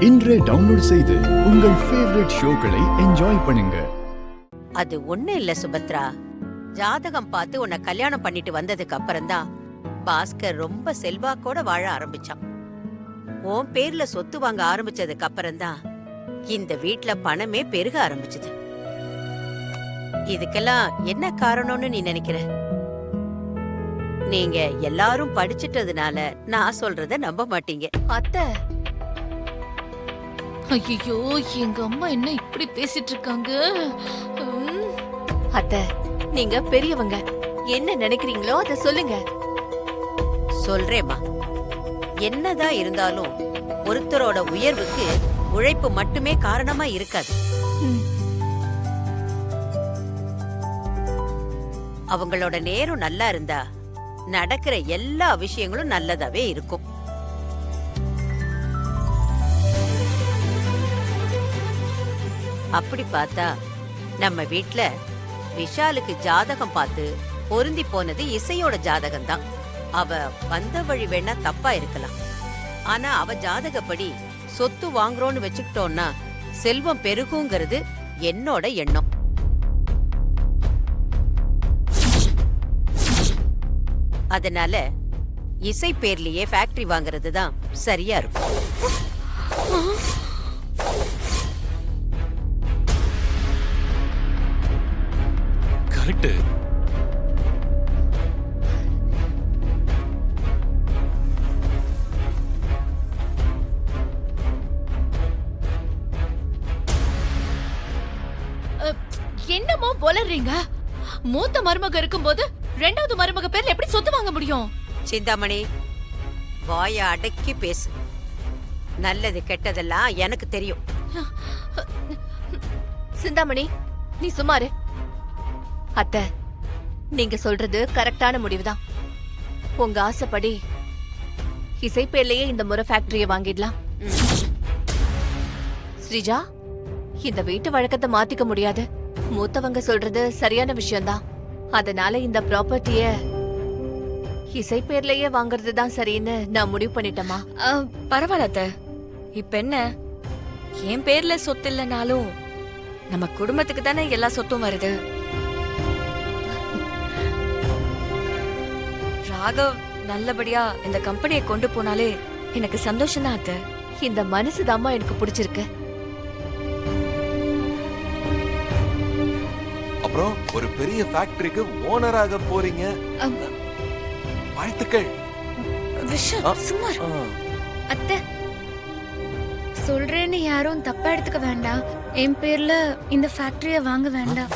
இன்றே டவுன்லோட் செய்து உங்கள் ஃபேவரட் ஷோக்களை என்ஜாய் பண்ணுங்க. அது ஒண்ணு இல்ல சுபத்ரா, ஜாதகம் பார்த்து உன்னை கல்யாணம் பண்ணிட்டு வந்ததுக்கு அப்புறம்தான் பாஸ்கர் ரொம்ப செல்வாக்கோட வாழ ஆரம்பிச்சான். உன் பேர்ல சொத்து வாங்க ஆரம்பிச்சதுக்கு அப்புறம்தான் இந்த வீட்ல பணமே பெருக ஆரம்பிச்சது. இதுக்கெல்லாம் என்ன காரணம்னு நீ நினைக்கிற? நீங்க எல்லாரும் படிச்சிட்டதுனால நான் சொல்றத நம்ப மாட்டீங்க. அத்தை, ஐயோ எங்க அம்மா என்ன இப்படி பேசிட்டு இருக்காங்க? அத்தை, நீங்க பெரியவங்க, என்ன நினைக்கிறீங்களோ அத சொல்லுங்க. சொல்றேம்மா, என்னதான் இருந்தாலும் ஒருத்தரோட உயர்வுக்கு உழைப்பு மட்டுமே காரணமா இருக்காது. அவங்களோட நேரம் நல்லா இருந்தா நடக்கிற எல்லா விஷயங்களும் நல்லதாவே இருக்கும். அப்படி பார்த்தா நம்ம வீட்ல விஷாலுக்கு ஜாதகம் பார்த்து பொருந்தி போனது இசையோட ஜாதகம் தான். அவ வந்த வழி வேணா தப்பா இருக்கலாம், ஆனா அவ ஜாதகப்படி சொத்து வாங்குறோன்னு வச்சுக்கிட்டோம்னா செல்வம் பெருகுங்கிறது என்னோட எண்ணம். அதனால இசை பேர்லயே ஃபேக்டரி வாங்குறது தான் சரியா இருக்கும். கரெக்ட். என்னமோ வளர்றீங்க? மூத்த மருமக இருக்கும்போது ரெண்டாவது மருமக பேர்ல எப்படி சொத்து வாங்க முடியும்? சிந்தாமணி, வாய அடக்கி பேசு. நல்லது கெட்டதெல்லாம் எனக்கு தெரியும். சிந்தாமணி, நீ சுமாரு. அத்தை, நீங்க சொல்றது கரெக்டான முடிவுதான். உங்க ஆசைப்படி இசை பேர்லயே இந்த முறை ஃபேக்டரிய வாங்கிடலாம். ஸ்ரீஜா, இந்த வீட்டு வழக்கத்தை மாத்திக்க முடியாது. மூத்தவங்க சொல்றது சரியான விஷயம்தான். அதனால இந்த ப்ராப்பர்ட்டிய இசை பேர்லயே வாங்குறது தான் சரின்னு நான் முடிவு பண்ணிட்டேமா. பரவாயில்ல, இப்ப என்ன, என் பேர்ல சொத்து இல்லைனாலும் நம்ம குடும்பத்துக்கு தானே எல்லா சொத்தும் வருது. ராகவ் நல்லபடியா இந்த கம்பெனியை கொண்டு போனாலே எனக்கு சந்தோஷம் தான் அத்தை. இந்த மனசுதாம்மா எனக்கு பிடிச்சிருக்கு. அப்புறம் ஒரு பெரிய ஃபேக்டரிக்கு ஓனராக போறீங்க. வாழ்த்துக்கள். சுமார் அத்தை, சொல்றேன்னு யாரும் தப்பா எடுத்துக்க வேண்டாம். என் பேர்ல இந்த ஃபேக்டரிய வாங்க வேண்டாம்.